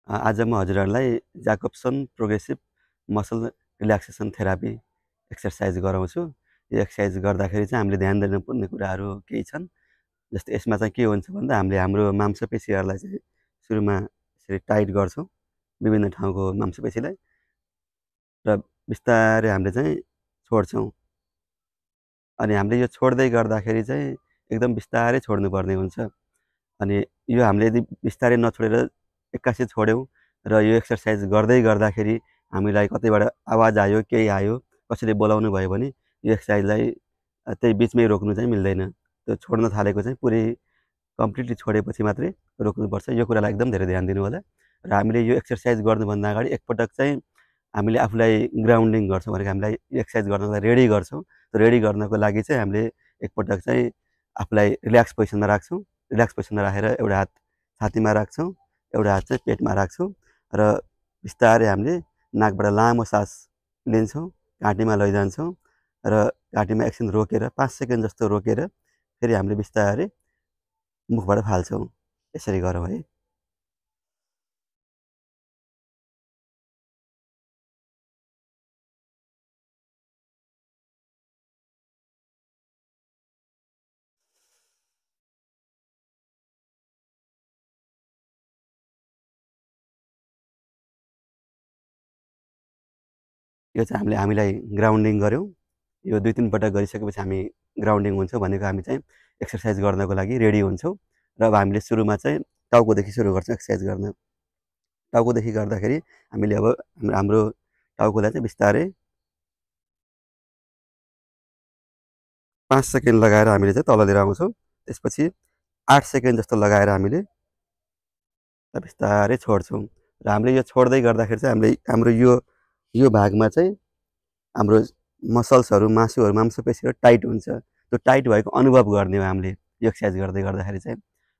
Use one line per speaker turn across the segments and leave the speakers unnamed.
आज म हजुरहरूलाई Jacobson progressive muscle relaxation therapy exercise गराउँछु। यो एक्सर्साइज गर्दाखेरि चाहिँ हामीले ध्यान दिनुपर्ने कुराहरू केही छन्। जस्तै यसमा चाहिँ के हुन्छ भन्दा हामीले हाम्रो मांसपेशीहरूलाई चाहिँ सुरुमा यसरी टाइट गर्छौँ, विभिन्न ठाउँको मांसपेशीलाई र बिस्तारै हामीले चाहिँ छोड्छौँ। अनि हामीले यो छोड्दै गर्दाखेरि चाहिँ एकदम बिस्तारै छोड्नुपर्ने हुन्छ। अनि यो हामीले यदि बिस्तारै नछोडेर एक्कासी छोड्यौँ र यो एक्सर्साइज गर्दै गर्दाखेरि हामीलाई कतैबाट आवाज आयो, केही आयो, कसैले बोलाउनु भयो भने यो एक्सर्साइजलाई त्यही बिचमै रोक्नु चाहिँ मिल्दैन। त्यो छोड्न थालेको चाहिँ पुरै कम्प्लिटली छोडेपछि मात्रै रोक्नुपर्छ। यो कुरालाई एकदम धेरै ध्यान दिनु होला। र हामीले यो एक्सर्साइज गर्नुभन्दा अगाडि एकपटक चाहिँ हामीले आफूलाई ग्राउन्डिङ गर्छौँ भनेको हामीलाई यो एक्सर्साइज गर्नको लागि रेडी गर्छौँ। त्यो रेडी गर्नको लागि चाहिँ हामीले एकपटक चाहिँ आफूलाई रिल्याक्स पोजिसनमा राख्छौँ। रिल्याक्स पोजिसनमा राखेर एउटा हात छातीमा राख्छौँ, एउटा हात चाहिँ पेटमा राख्छौँ र बिस्तारै हामीले नाकबाट लामो सास लिन्छौँ, घाँटीमा लैजान्छौँ र घाँटीमा एकछिन रोकेर 5 सेकेन्ड जस्तो रोकेर फेरि हामीले बिस्तारै मुखबाट फाल्छौँ। यसरी गरौँ है। यो चाहिँ हामीलाई ग्राउन्डिङ गऱ्यौँ। यो 2-3 पटक गरिसकेपछि हामी ग्राउन्डिङ हुन्छौँ भनेको हामी चाहिँ एक्सर्साइज गर्नको लागि रेडी हुन्छौँ। र अब हामीले सुरुमा चाहिँ टाउकोदेखि सुरु गर्छौँ एक्सर्साइज गर्न। टाउकोदेखि गर्दाखेरि हामीले अब हाम्रो टाउकोलाई चाहिँ बिस्तारै 5 सेकेन्ड लगाएर हामीले चाहिँ तल लिएर आउँछौँ। त्यसपछि 8 सेकेन्ड जस्तो लगाएर हामीले बिस्तारै छोड्छौँ। र हामीले यो छोड्दै गर्दाखेरि चाहिँ हामीले हाम्रो यो भागमा चाहिँ हाम्रो मसल्सहरू, मासुहरू, मांसपेशीहरू टाइट हुन्छ। त्यो टाइट भएको अनुभव गर्ने हो हामीले यो एक्सर्साइज गर्दै गर्दाखेरि चाहिँ।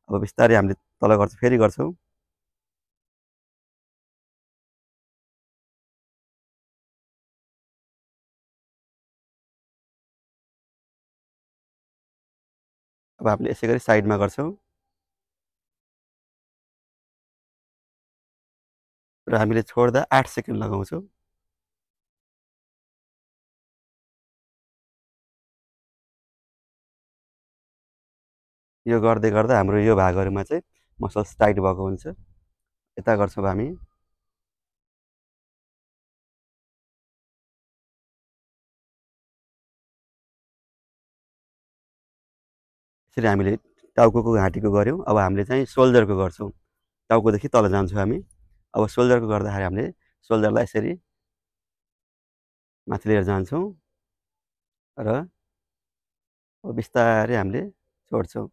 अब बिस्तारै हामीले तल गर्छौँ, फेरि गर्छौँ। अब हामीले यसै गरी साइडमा गर्छौँ र हामीले छोड्दा 8 सेकेन्ड लगाउँछौँ। यो गर्दै गर्दा हाम्रो यो भागहरूमा चाहिँ मसल्स टाइट भएको हुन्छ। यता गर्छौँ हामी। यसरी हामीले टाउकोको घाँटीको गऱ्यौँ। अब हामीले चाहिँ सोल्डरको गर्छौँ। टाउकोदेखि तल जान्छौँ हामी। अब सोल्डरको गर्दाखेरि हामीले सोल्डरलाई यसरी माथि लिएर जान्छौँ र अब बिस्तारै हामीले छोड्छौँ।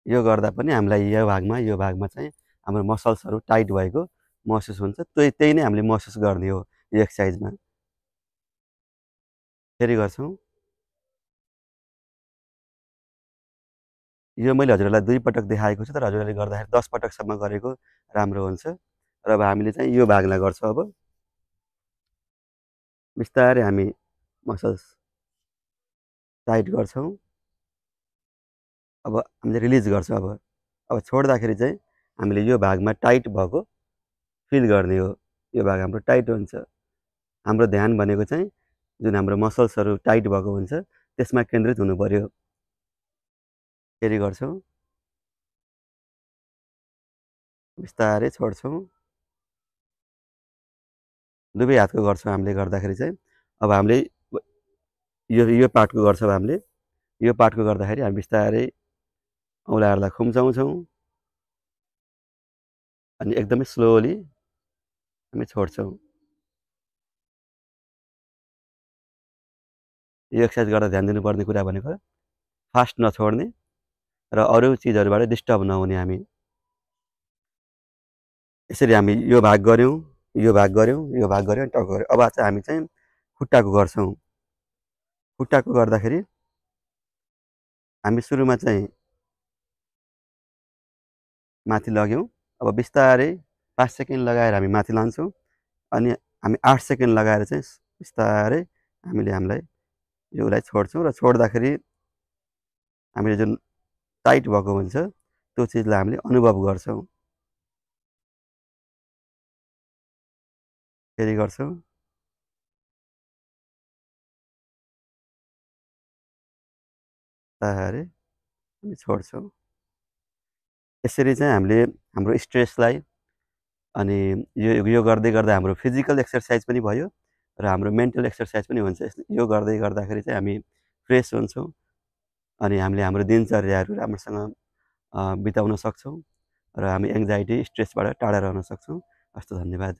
यो गर्दा पनि हामीलाई यो भागमा चाहिँ हाम्रो मसल्सहरू टाइट भएको महसुस हुन्छ। त्यही नै हामीले महसुस गर्ने हो यो एक्सर्साइजमा। फेरि गर्छौँ। यो मैले हजुरहरूलाई 2 पटक देखाएको छु, तर हजुरहरूले गर्दाखेरि 10 पटकसम्म गरेको राम्रो हुन्छ। र अब हामीले चाहिँ यो भागलाई गर्छौँ अब। बिस्तारै हामी मसल्स टाइट गर्छौँ। अब हामीले रिलिज गर्छौँ अब। अब छोड्दाखेरि चाहिँ हामीले यो भागमा टाइट भएको फिल गर्ने हो। यो भाग हाम्रो टाइट हुन्छ। हाम्रो ध्यान भनेको चाहिँ जुन हाम्रो मसल्सहरू टाइट भएको हुन्छ त्यसमा केन्द्रित हुनुपर्यो। फेरि गर्छौँ। बिस्तारै छोड्छौँ। दुवै हातको गर्छौँ हामीले गर्दाखेरि चाहिँ। अब हामीले यो पार्टको गर्छौँ हामीले। यो पार्टको गर्दाखेरि हामी बिस्तारै औँलाहरूलाई खुम्चाउँछौँ अनि एकदमै स्लोली हामी छोड्छौँ। यो एक्सर्साइज गर्दा ध्यान दिनुपर्ने कुरा भनेको फास्ट नछोड्ने र अरू चिजहरूबाट डिस्टर्ब नहुने हामी। यसरी हामी यो भाग गऱ्यौँ, यो भाग गऱ्यौँ, यो भाग गऱ्यौँ, टाउको गऱ्यौँ। अब चाहिँ हामी चाहिँ खुट्टाको गर्छौँ। खुट्टाको गर्दाखेरि हामी सुरुमा चाहिँ माथि लग्यौँ। अब बिस्तारै 5 सेकेन्ड लगाएर हामी माथि लान्छौँ अनि हामी 8 सेकेन्ड लगाएर चाहिँ बिस्तारै हामीलाई योलाई छोड्छौँ र छोड्दाखेरि हामीले जुन टाइट भएको हुन्छ त्यो चिजलाई हामीले अनुभव गर्छौँ। फेरि गर्छौँ। तारे हामी छोड्छौँ। यसरी चाहिँ हामीले हाम्रो स्ट्रेसलाई अनि यो गर्दै गर्दा हाम्रो फिजिकल एक्सर्साइज पनि भयो र हाम्रो मेन्टल एक्सर्साइज पनि हुन्छ। यो गर्दै गर्दाखेरि चाहिँ हामी फ्रेस हुन्छौँ अनि हामीले हाम्रो दिनचर्याहरू राम्रोसँग बिताउन सक्छौँ र हामी एङ्जाइटी, स्ट्रेसबाट टाढा रहन सक्छौँ। हस् त, धन्यवाद।